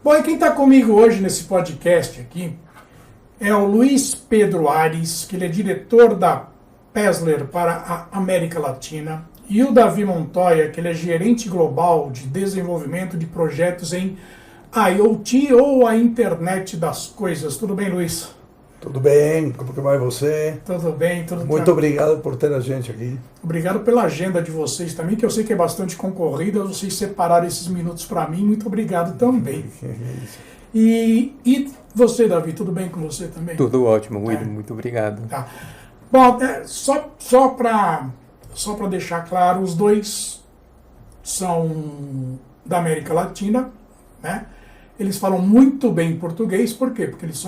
Bom, e quem está comigo hoje nesse podcast aqui é o Luiz Pedro Ares, que ele é diretor da Pezler para a América Latina, e o Davi Montoya, que ele é gerente global de desenvolvimento de projetos em IoT ou a Internet das Coisas. Tudo bem, Luiz? Tudo bem, como que vai você? Tudo bem, tudo Muito obrigado por ter a gente aqui. Obrigado pela agenda de vocês também, que eu sei que é bastante concorrida, vocês separaram esses minutos para mim, muito obrigado também. E você, Davi, tudo bem com você também? Tudo ótimo, William, muito obrigado. Tá. Bom, só para deixar claro, os dois são da América Latina, né? Eles falam muito bem português, por quê? Porque eles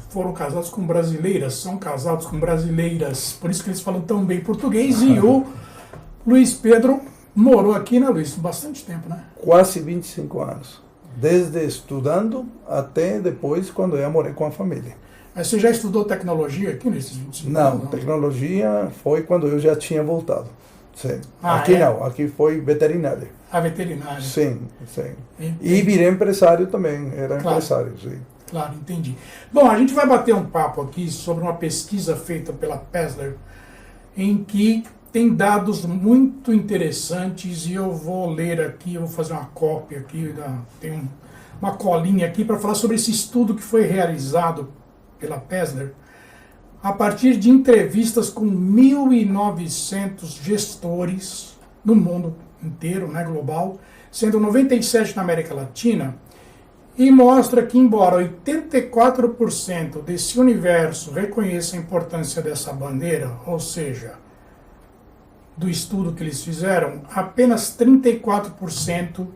foram casados com brasileiras, são casados com brasileiras, por isso que eles falam tão bem português. E o Luiz Pedro morou aqui, né, Luiz? Bastante tempo, né? Quase 25 anos. Desde estudando até depois, quando eu morei com a família. Mas você já estudou tecnologia aqui nesses 25 anos? Não, tecnologia foi quando eu já tinha voltado. Sim. Aqui foi veterinária. A veterinária. Sim. E virei empresário também, era empresário, sim. Claro, entendi. Bom, a gente vai bater um papo aqui sobre uma pesquisa feita pela Pezler, em que tem dados muito interessantes, e eu vou ler aqui, eu vou fazer uma cópia aqui, tem uma colinha aqui para falar sobre esse estudo que foi realizado pela Pezler, a partir de entrevistas com 1.900 gestores no mundo inteiro, né, global, sendo 97 na América Latina, e mostra que, embora 84% desse universo reconheça a importância dessa bandeira, ou seja, do estudo que eles fizeram, apenas 34%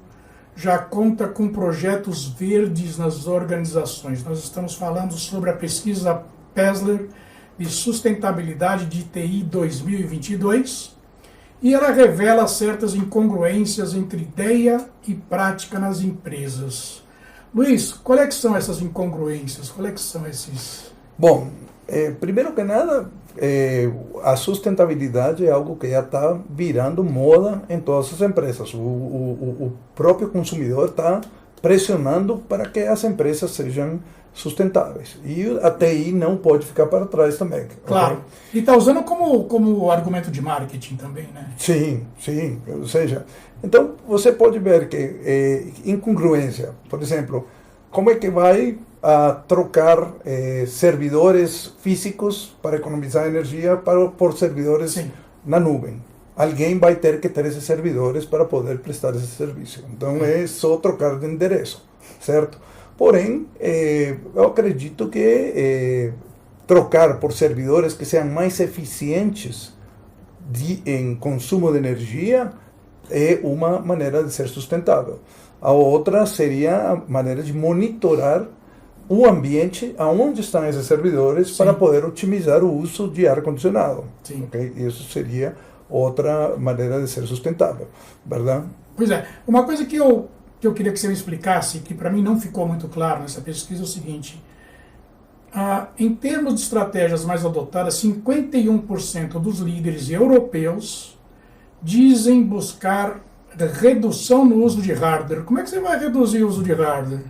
já conta com projetos verdes nas organizações. Nós estamos falando sobre a pesquisa Pezler de sustentabilidade de TI 2022, e ela revela certas incongruências entre ideia e prática nas empresas. Luiz, quais é que são essas incongruências? Quais é que são esses... Bom, primeiro que nada, a sustentabilidade é algo que já está virando moda em todas as empresas. O próprio consumidor está pressionando para que as empresas sejam sustentáveis. E a TI não pode ficar para trás também. Claro. Okay? E está usando como argumento de marketing também, né? Sim. Ou seja, então você pode ver que incongruência, por exemplo, como é que vai trocar servidores físicos para economizar energia por servidores na nuvem? Alguém vai ter que ter esses servidores para poder prestar esse serviço. Então é só trocar de endereço, certo? Porém, eu acredito que trocar por servidores que sejam mais eficientes em consumo de energia é uma maneira de ser sustentável. A outra seria a maneira de monitorar o ambiente onde estão esses servidores para poder otimizar o uso de ar-condicionado. Okay? Isso seria outra maneira de ser sustentável, verdade? Pois é. Uma coisa que eu queria que você me explicasse, que para mim não ficou muito claro nessa pesquisa, é o seguinte: em termos de estratégias mais adotadas, 51% dos líderes europeus dizem buscar redução no uso de hardware. Como é que você vai reduzir o uso de hardware?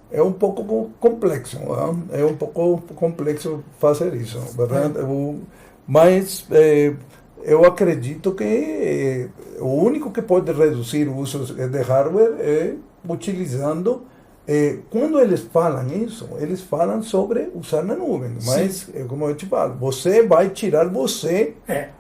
É um pouco complexo, não? É um pouco complexo fazer isso, verdade? Mas eu acredito que o único que pode reduzir o uso de hardware é utilizando. Quando eles falam isso, eles falam sobre usar na nuvem. Mas, como eu te falo, você vai tirar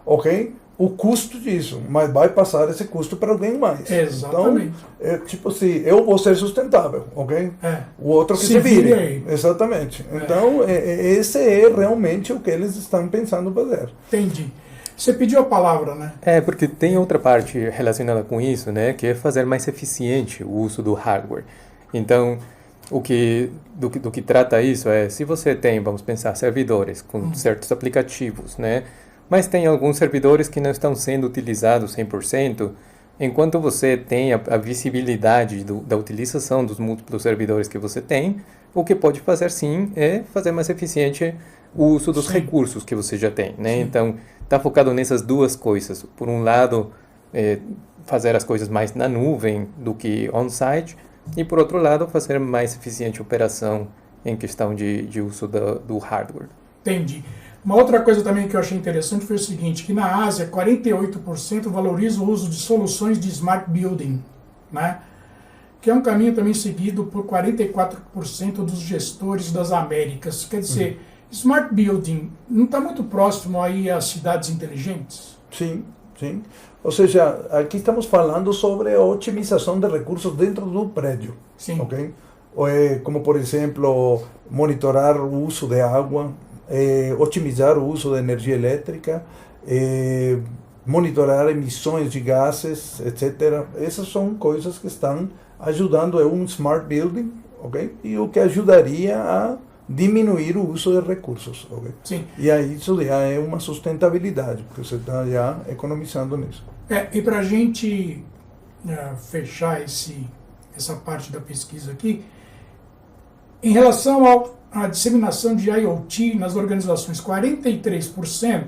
ok? O custo disso, mas vai passar esse custo para alguém mais. Exatamente. Então, tipo assim, eu vou ser sustentável, ok? O outro que se vire. Aí. Exatamente. Então, esse é realmente o que eles estão pensando fazer. Entendi. Você pediu a palavra, né? Porque tem outra parte relacionada com isso, né? Que é fazer mais eficiente o uso do hardware. Então, do que trata isso é, se você tem, vamos pensar, servidores com certos aplicativos, né? Mas tem alguns servidores que não estão sendo utilizados 100%, enquanto você tem a visibilidade da utilização dos múltiplos servidores que você tem, o que pode fazer sim é fazer mais eficiente o uso dos recursos que você já tem, né? Então, está focado nessas duas coisas. Por um lado, fazer as coisas mais na nuvem do que on-site. e, por outro lado, fazer mais eficiente a operação em questão de uso do hardware. Entendi. Uma outra coisa também que eu achei interessante foi o seguinte, que na Ásia, 48% valoriza o uso de soluções de Smart Building, né? Que é um caminho também seguido por 44% dos gestores das Américas. Quer dizer, Smart Building não está muito próximo aí às cidades inteligentes? Sim, sim. Ou seja, aqui estamos falando sobre a otimização de recursos dentro do prédio. Sim. Ok? Como, por exemplo, monitorar o uso de água, otimizar o uso de energia elétrica, monitorar emissões de gases, etc. Essas são coisas que estão ajudando a um smart building, ok? E o que ajudaria a diminuir o uso de recursos, ok? Sim. E aí isso já é uma sustentabilidade, porque você está já economizando nisso. E para a gente fechar essa parte da pesquisa aqui, em relação à disseminação de IoT nas organizações, 43%,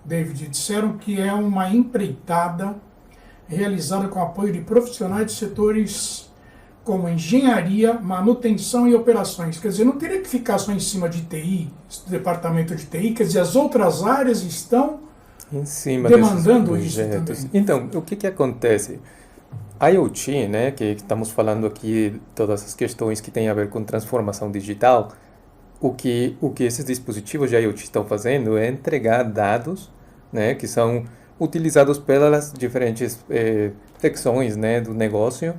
David, disseram que é uma empreitada realizada com apoio de profissionais de setores como engenharia, manutenção e operações. Quer dizer, não teria que ficar só em cima de TI, departamento de TI, quer dizer, as outras áreas estão em cima demandando desses projetos. isso também. Então, o que acontece? IoT, né, que estamos falando aqui, todas as questões que têm a ver com transformação digital, o que esses dispositivos de IoT estão fazendo é entregar dados, né, que são utilizados pelas diferentes secções, né, do negócio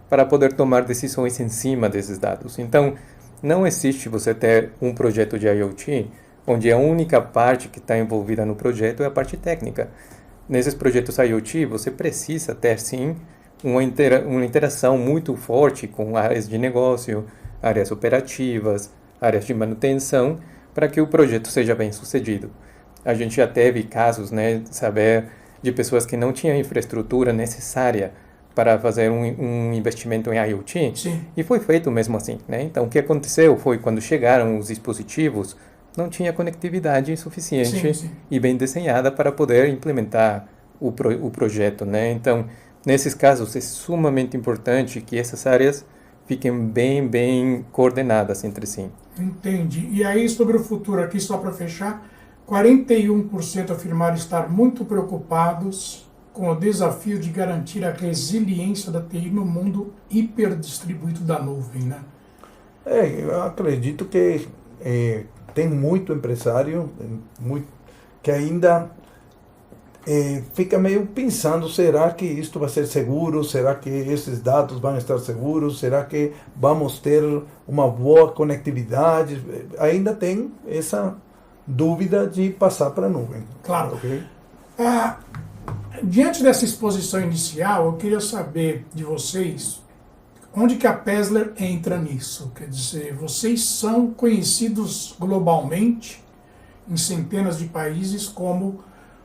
para poder tomar decisões em cima desses dados. Então, não existe você ter um projeto de IoT onde a única parte que está envolvida no projeto é a parte técnica. Nesses projetos IoT, você precisa ter, sim, uma interação muito forte com áreas de negócio, áreas operativas, áreas de manutenção, para que o projeto seja bem sucedido. A gente já teve casos, né, de pessoas que não tinham infraestrutura necessária para fazer um investimento em IoT, Sim. E foi feito mesmo assim, né? Então, o que aconteceu foi, quando chegaram os dispositivos, não tinha conectividade suficiente Sim. e bem desenhada para poder implementar o projeto, né? Então, nesses casos, é sumamente importante que essas áreas fiquem bem coordenadas entre si. Entendi. E aí, sobre o futuro aqui, só para fechar, 41% afirmaram estar muito preocupados com o desafio de garantir a resiliência da TI no mundo hiperdistribuído da nuvem, né? Eu acredito que tem muito empresário que ainda fica meio pensando, será que isto vai ser seguro? Será que esses dados vão estar seguros? Será que vamos ter uma boa conectividade? Ainda tem essa dúvida de passar para a nuvem. Claro. Okay? Diante dessa exposição inicial, eu queria saber de vocês onde que a Pezler entra nisso. Quer dizer, vocês são conhecidos globalmente, em centenas de países, como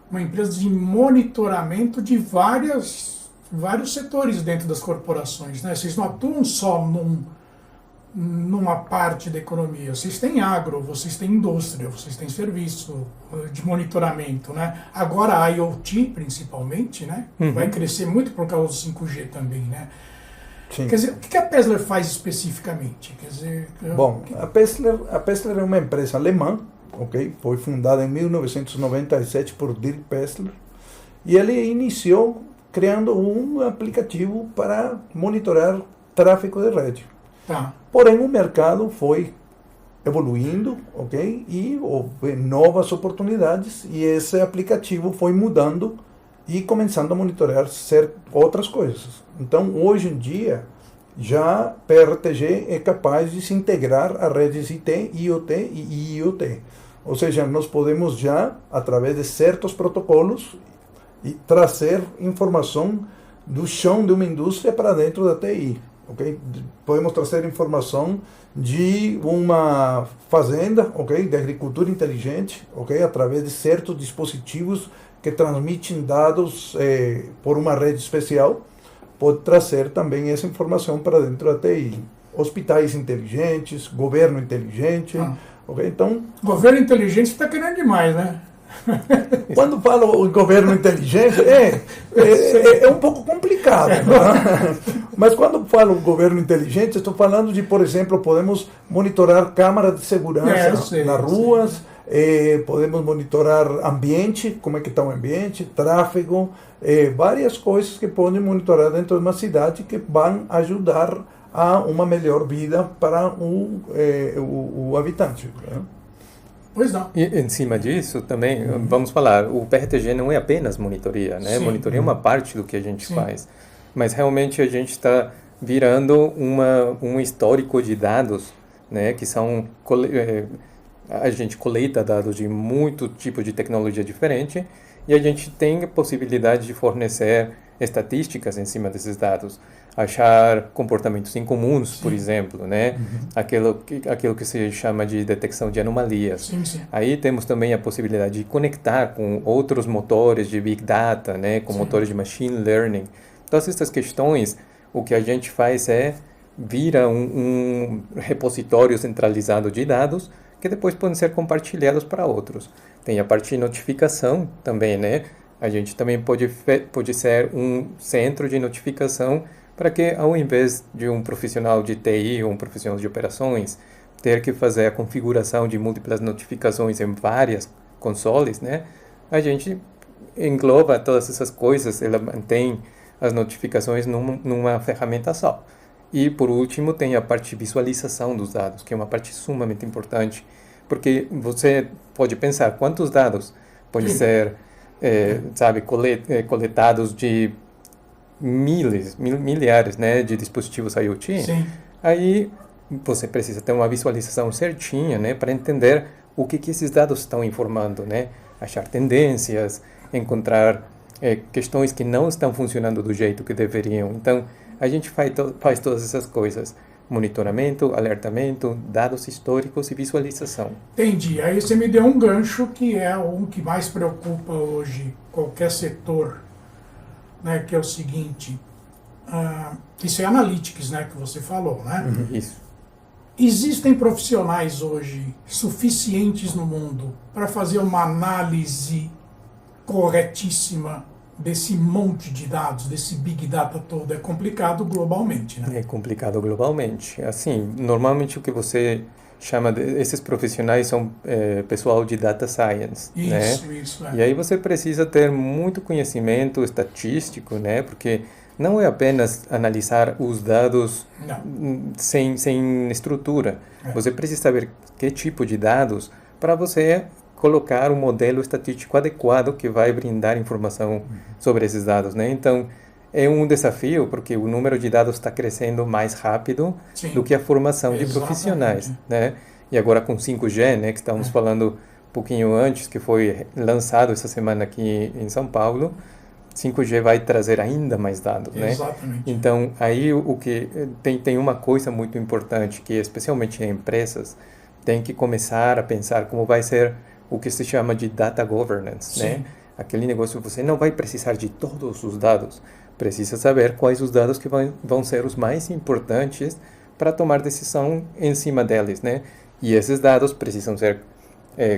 uma empresa de monitoramento de vários setores dentro das corporações, né? Vocês não atuam só numa parte da economia. Vocês têm agro, vocês têm indústria, vocês têm serviço de monitoramento, né? Agora a IoT, principalmente, né? Vai crescer muito por causa do 5G também, né? Sim. Quer dizer, o que a Pezler faz especificamente? Quer dizer, Bom, a Pezler é uma empresa alemã, ok? Foi fundada em 1997 por Dirk Pezler, e ele iniciou criando um aplicativo para monitorar tráfego de rede. Tá. Porém, o mercado foi evoluindo, ok? E houve novas oportunidades, e esse aplicativo foi mudando e começando a monitorar outras coisas. Então, hoje em dia, já PRTG é capaz de se integrar a redes IT, IoT e IoT. Ou seja, nós podemos já, através de certos protocolos, trazer informação do chão de uma indústria para dentro da TI. Okay? Podemos trazer informação de uma fazenda, okay? De agricultura inteligente, okay? Através de certos dispositivos que transmitem dados por uma rede especial. Pode trazer também essa informação para dentro da TI. Hospitais inteligentes, governo inteligente. Okay? Então, governo inteligente está querendo demais, né? Quando falo em governo inteligente, é um pouco complicado. Né? Mas quando falo governo inteligente, estou falando de, por exemplo, podemos monitorar câmaras de segurança nas ruas, podemos monitorar ambiente, como é que está o ambiente, tráfego, várias coisas que podem monitorar dentro de uma cidade que vão ajudar a uma melhor vida para o habitante. Né? Pois não. E em cima disso também, vamos falar, o PRTG não é apenas monitoria, né? Sim. Monitoria é uma parte do que a gente faz, mas realmente a gente está virando um histórico de dados, né? Que são, a gente coleta dados de muito tipo de tecnologia diferente e a gente tem a possibilidade de fornecer estatísticas em cima desses dados, achar comportamentos incomuns, por exemplo, né? Aquilo que se chama de detecção de anomalias. Sim. Aí temos também a possibilidade de conectar com outros motores de Big Data, né? Com motores de Machine Learning. Todas essas questões, o que a gente faz vira um repositório centralizado de dados que depois podem ser compartilhados para outros. Tem a parte de notificação também, né? A gente também pode ser um centro de notificação para que, ao invés de um profissional de TI ou um profissional de operações ter que fazer a configuração de múltiplas notificações em várias consoles, né? A gente engloba todas essas coisas, ela mantém as notificações numa ferramenta só. E, por último, tem a parte de visualização dos dados, que é uma parte sumamente importante, porque você pode pensar quantos dados podem ser coletados de milhares, né, de dispositivos IoT. Sim. Aí você precisa ter uma visualização certinha, né, para entender o que esses dados estão informando, né, achar tendências, encontrar questões que não estão funcionando do jeito que deveriam. Então, a gente faz todas essas coisas: monitoramento, alertamento, dados históricos e visualização. Entendi. Aí você me deu um gancho que é o que mais preocupa hoje qualquer setor, né, que é o seguinte, isso é analytics, né, que você falou, né? Isso. Existem profissionais hoje suficientes no mundo para fazer uma análise corretíssima desse monte de dados, desse Big Data todo? É complicado globalmente, né? É complicado globalmente. Assim, normalmente o que você chama esses profissionais são pessoal de data science, né? Isso. E aí você precisa ter muito conhecimento estatístico, né? Porque não é apenas analisar os dados sem estrutura. Você precisa saber que tipo de dados para você colocar um modelo estatístico adequado que vai brindar informação sobre esses dados, né? Então, é um desafio, porque o número de dados está crescendo mais rápido do que a formação de profissionais, né? E agora com 5G, né, que estávamos falando um pouquinho antes, que foi lançado essa semana aqui em São Paulo, 5G vai trazer ainda mais dados, né? Exatamente. Então, aí o que tem uma coisa muito importante, que especialmente em empresas, tem que começar a pensar como vai ser o que se chama de data governance, né? Aquele negócio, você não vai precisar de todos os dados, precisa saber quais os dados que vão ser os mais importantes para tomar decisão em cima deles, né? E esses dados precisam ser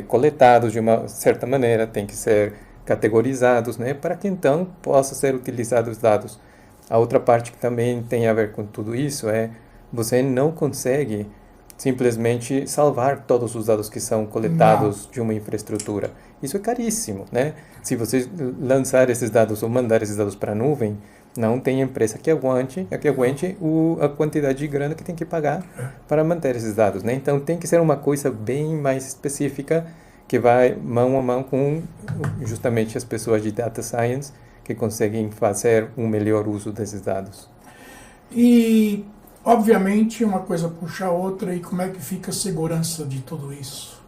coletados de uma certa maneira, tem que ser categorizados, né? Para que então possa ser utilizados os dados. A outra parte que também tem a ver com tudo isso você não consegue simplesmente salvar todos os dados que são coletados de uma infraestrutura. Isso é caríssimo, né? Se você lançar esses dados ou mandar esses dados para a nuvem, não tem empresa que aguente a quantidade de grana que tem que pagar para manter esses dados, né? Então tem que ser uma coisa bem mais específica, que vai mão a mão com justamente as pessoas de data science que conseguem fazer um melhor uso desses dados. E obviamente uma coisa puxa a outra, e como é que fica a segurança de tudo isso,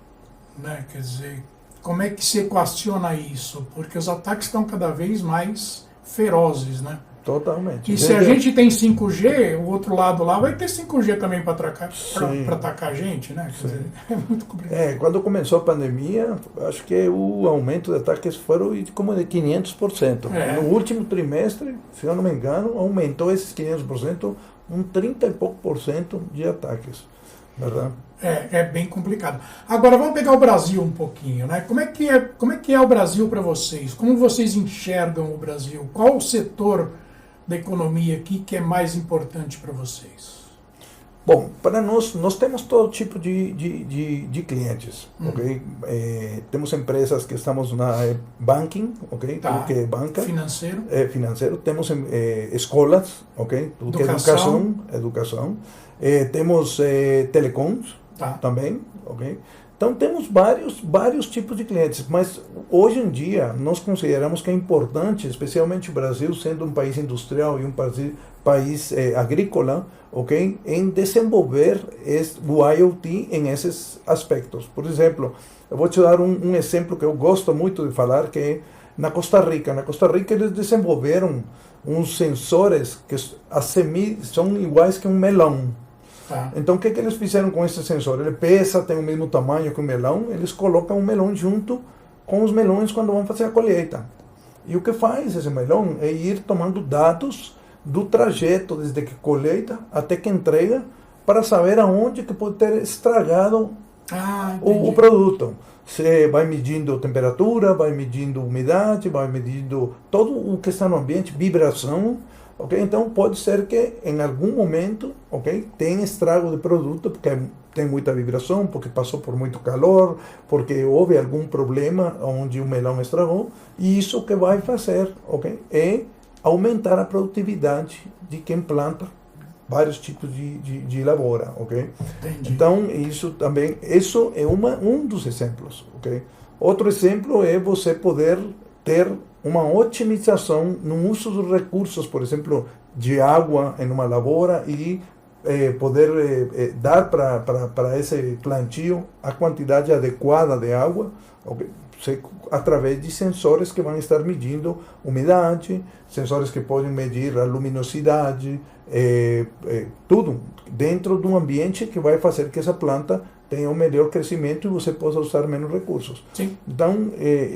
né? Quer dizer, como é que se equaciona isso? Porque os ataques estão cada vez mais ferozes, né? Totalmente. E se a gente tem 5G, o outro lado lá vai ter 5G também para atacar a gente, né? Quer dizer, é muito complicado. Quando começou a pandemia, acho que o aumento de ataques foi como de 500%. No último trimestre, se eu não me engano, aumentou esses 500%, 30 e pouco por cento de ataques. verdade? É bem complicado. Agora vamos pegar o Brasil um pouquinho, né? Como é que é o Brasil para vocês? Como vocês enxergam o Brasil? Qual o setor da economia aqui que é mais importante para vocês? Bom, para nós temos todo tipo de clientes, ok? Temos empresas que estamos na banking, ok? Tá. Tudo que é banca. Financeiro. Financeiro. Temos escolas, ok? Tudo que é educação. Temos telecoms, Tá. também, ok? Então temos vários tipos de clientes, mas hoje em dia nós consideramos que é importante, especialmente o Brasil, sendo um país industrial e um país agrícola, ok, em desenvolver o IoT em esses aspectos. Por exemplo, eu vou te dar um exemplo que eu gosto muito de falar, que é na Costa Rica. Na Costa Rica eles desenvolveram uns sensores que são iguais que um melão. Tá. Então, o que eles fizeram com esse sensor? Ele pesa, tem o mesmo tamanho que o melão, eles colocam o melão junto com os melões quando vão fazer a colheita. E o que faz esse melão é ir tomando dados do trajeto, desde que colheita até que entrega, para saber aonde que pode ter estragado o produto. Você vai medindo temperatura, vai medindo umidade, vai medindo todo o que está no ambiente, vibração. Okay? Então pode ser que em algum momento, okay, tenha estrago de produto, porque tem muita vibração, porque passou por muito calor, porque houve algum problema onde o melão estragou, e isso que vai fazer, okay, é aumentar a produtividade de quem planta vários tipos de lavoura. Okay? Então isso é um dos exemplos. Okay? Outro exemplo é você poder ter uma otimização no uso dos recursos, por exemplo, de água em uma lavoura e poder dar para esse plantio a quantidade adequada de água, okay? Através de sensores que vão estar medindo umidade, sensores que podem medir a luminosidade, tudo dentro de um ambiente que vai fazer que essa planta tenha um melhor crescimento e você possa usar menos recursos. Sim. Então,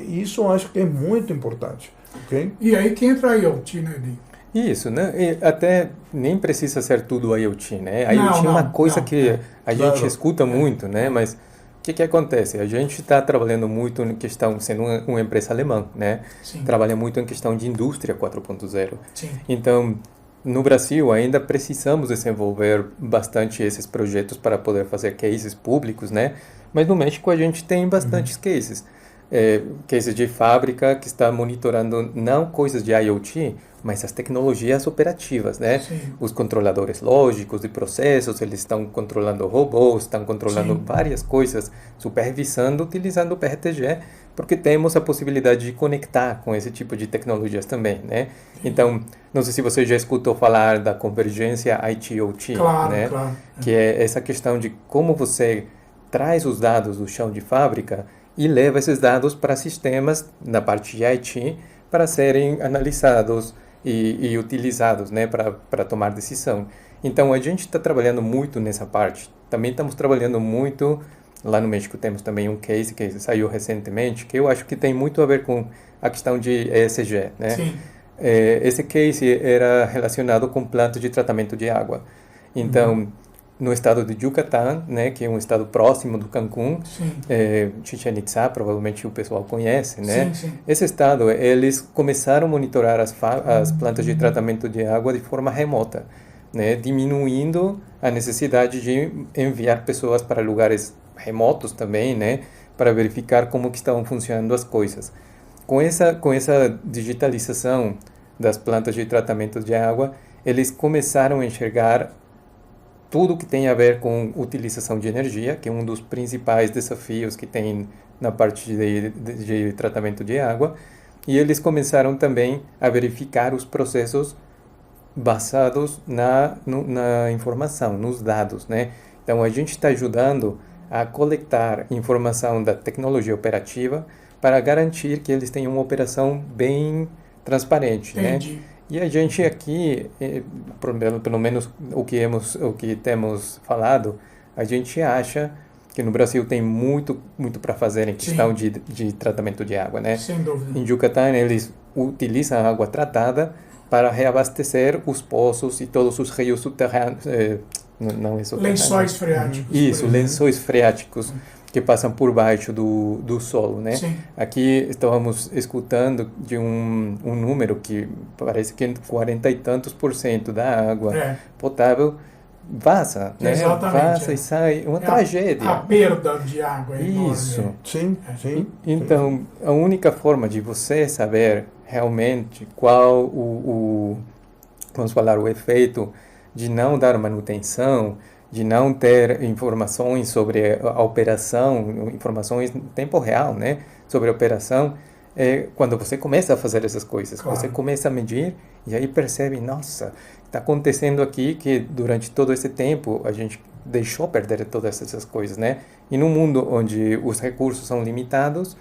isso eu acho que é muito importante. Okay? E aí que entra a IoT, né, Edi? Isso, né? E até nem precisa ser tudo IoT, né? A IoT é uma coisa que a gente escuta muito, né? Mas o que acontece? A gente está trabalhando muito em questão, sendo uma empresa alemã, né? Sim. Trabalha muito em questão de indústria 4.0. Sim. Então, no Brasil, ainda precisamos desenvolver bastante esses projetos para poder fazer cases públicos, né? Mas no México a gente tem bastantes cases. Cases de fábrica que está monitorando não coisas de IoT, mas as tecnologias operativas, né? Sim. Os controladores lógicos de processos, eles estão controlando robôs, estão controlando várias coisas, supervisando, utilizando o PRTG, porque temos a possibilidade de conectar com esse tipo de tecnologias também, né? Então, não sei se você já escutou falar da convergência IT-OT, né? Claro. Que é essa questão de como você traz os dados do chão de fábrica e leva esses dados para sistemas na parte de IT para serem analisados e utilizados, né, para tomar decisão. Então, a gente está trabalhando muito nessa parte. Também estamos trabalhando muito, lá no México temos também um case que saiu recentemente, que eu acho que tem muito a ver com a questão de ESG, né? Sim. Esse case era relacionado com plantas de tratamento de água. Então, no estado de Yucatán, né, que é um estado próximo do Cancún, Chichén Itzá, provavelmente o pessoal conhece, né? Sim. Esse estado, eles começaram a monitorar as plantas de tratamento de água de forma remota, né, diminuindo a necessidade de enviar pessoas para lugares remotos também, né, para verificar como que estavam funcionando as coisas. Com essa digitalização das plantas de tratamento de água, eles começaram a enxergar tudo que tem a ver com utilização de energia, que é um dos principais desafios que tem na parte de tratamento de água, e eles começaram também a verificar os processos basados na informação, nos dados, né? Então, a gente está ajudando a coletar informação da tecnologia operativa para garantir que eles tenham uma operação bem transparente, Entendi. né? E a gente aqui, pelo menos o que temos falado, a gente acha que no Brasil tem muito para fazer em questão de tratamento de água, né? Sem dúvida. Em Yucatán, eles utilizam água tratada para reabastecer os poços e todos os rios não é soterrâneo. Lençóis freáticos. Isso, lençóis freáticos que passam por baixo do solo, né? Sim. Aqui estávamos escutando de um número que parece que 40 e tantos % da água potável vaza, né? Exatamente. Vaza e sai, uma tragédia. A perda de água é enorme. Isso. Sim. Então, a única forma de você saber realmente qual vamos falar, o efeito de não dar manutenção, de não ter informações sobre a operação, informações em tempo real, né, sobre a operação, quando você começa a fazer essas coisas. Claro. Você começa a medir e aí percebe, nossa, está acontecendo aqui que durante todo esse tempo a gente deixou perder todas essas coisas, né? E num mundo onde os recursos são limitados,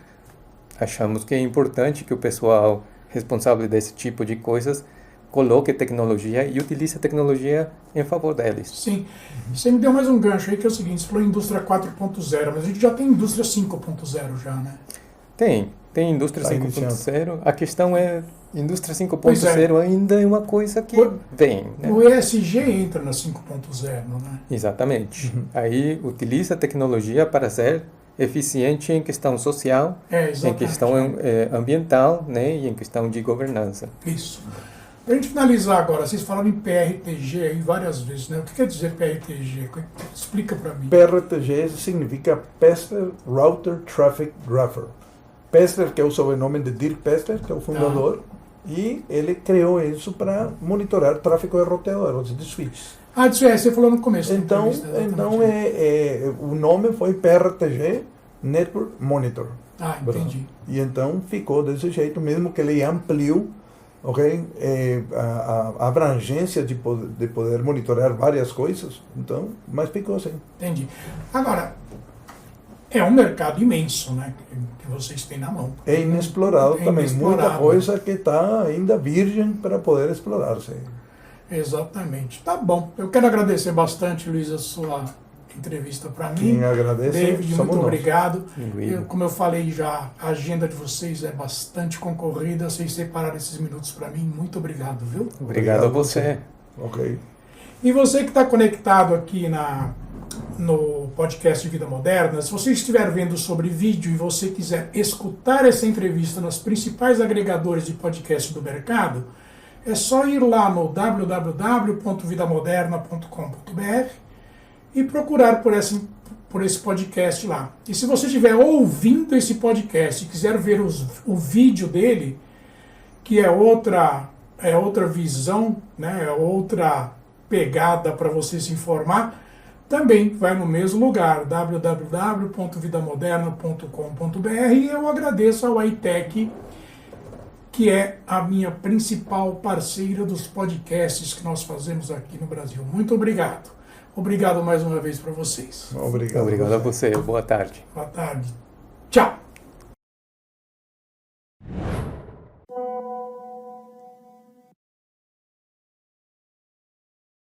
achamos que é importante que o pessoal responsável desse tipo de coisas coloque tecnologia e utilize a tecnologia em favor deles. Sim. Você me deu mais um gancho aí, que é o seguinte, você falou indústria 4.0, mas a gente já tem indústria 5.0 já, né? Tem indústria 5.0. A questão é, indústria 5.0 ainda é uma coisa que vem. Né? O ESG entra na 5.0, né? Exatamente. Aí utiliza a tecnologia para ser eficiente em questão social, em questão ambiental, né, e em questão de governança. Isso. Para a gente finalizar agora, vocês falaram em PRTG aí várias vezes, né? O que quer dizer PRTG? Explica para mim. PRTG significa Pester Router Traffic Grapher. Pester, que é o sobrenome de Dirk Pester, que é o fundador, e ele criou isso para monitorar tráfego de roteadores, de switches. Isso você falou no começo. Então o nome foi PRTG Network Monitor. Entendi. E então ficou desse jeito, mesmo que ele ampliou a abrangência de poder monitorar várias coisas, então, mas ficou assim. Entendi. Agora, é um mercado imenso, né, que vocês têm na mão. É inexplorado também, muita coisa que está ainda virgem para poder explorar-se. Exatamente. Tá bom. Eu quero agradecer bastante, Luiz, a sua entrevista para mim. Quem agradece, David, muito obrigado. Como eu falei já, a agenda de vocês é bastante concorrida. Vocês separaram esses minutos para mim. Muito obrigado, viu? Obrigado a você. Ok. E você que está conectado aqui no podcast de Vida Moderna, se você estiver vendo sobre vídeo e você quiser escutar essa entrevista nos principais agregadores de podcast do mercado, é só ir lá no www.vidamoderna.com.br e procurar por esse podcast lá. E se você estiver ouvindo esse podcast e quiser ver o vídeo dele, que é outra visão, né, é outra pegada para você se informar, também vai no mesmo lugar, www.vidamoderna.com.br, e eu agradeço ao iTech, que é a minha principal parceira dos podcasts que nós fazemos aqui no Brasil. Muito obrigado. Obrigado mais uma vez para vocês. Obrigado. Obrigado a você. Boa tarde. Boa tarde. Tchau.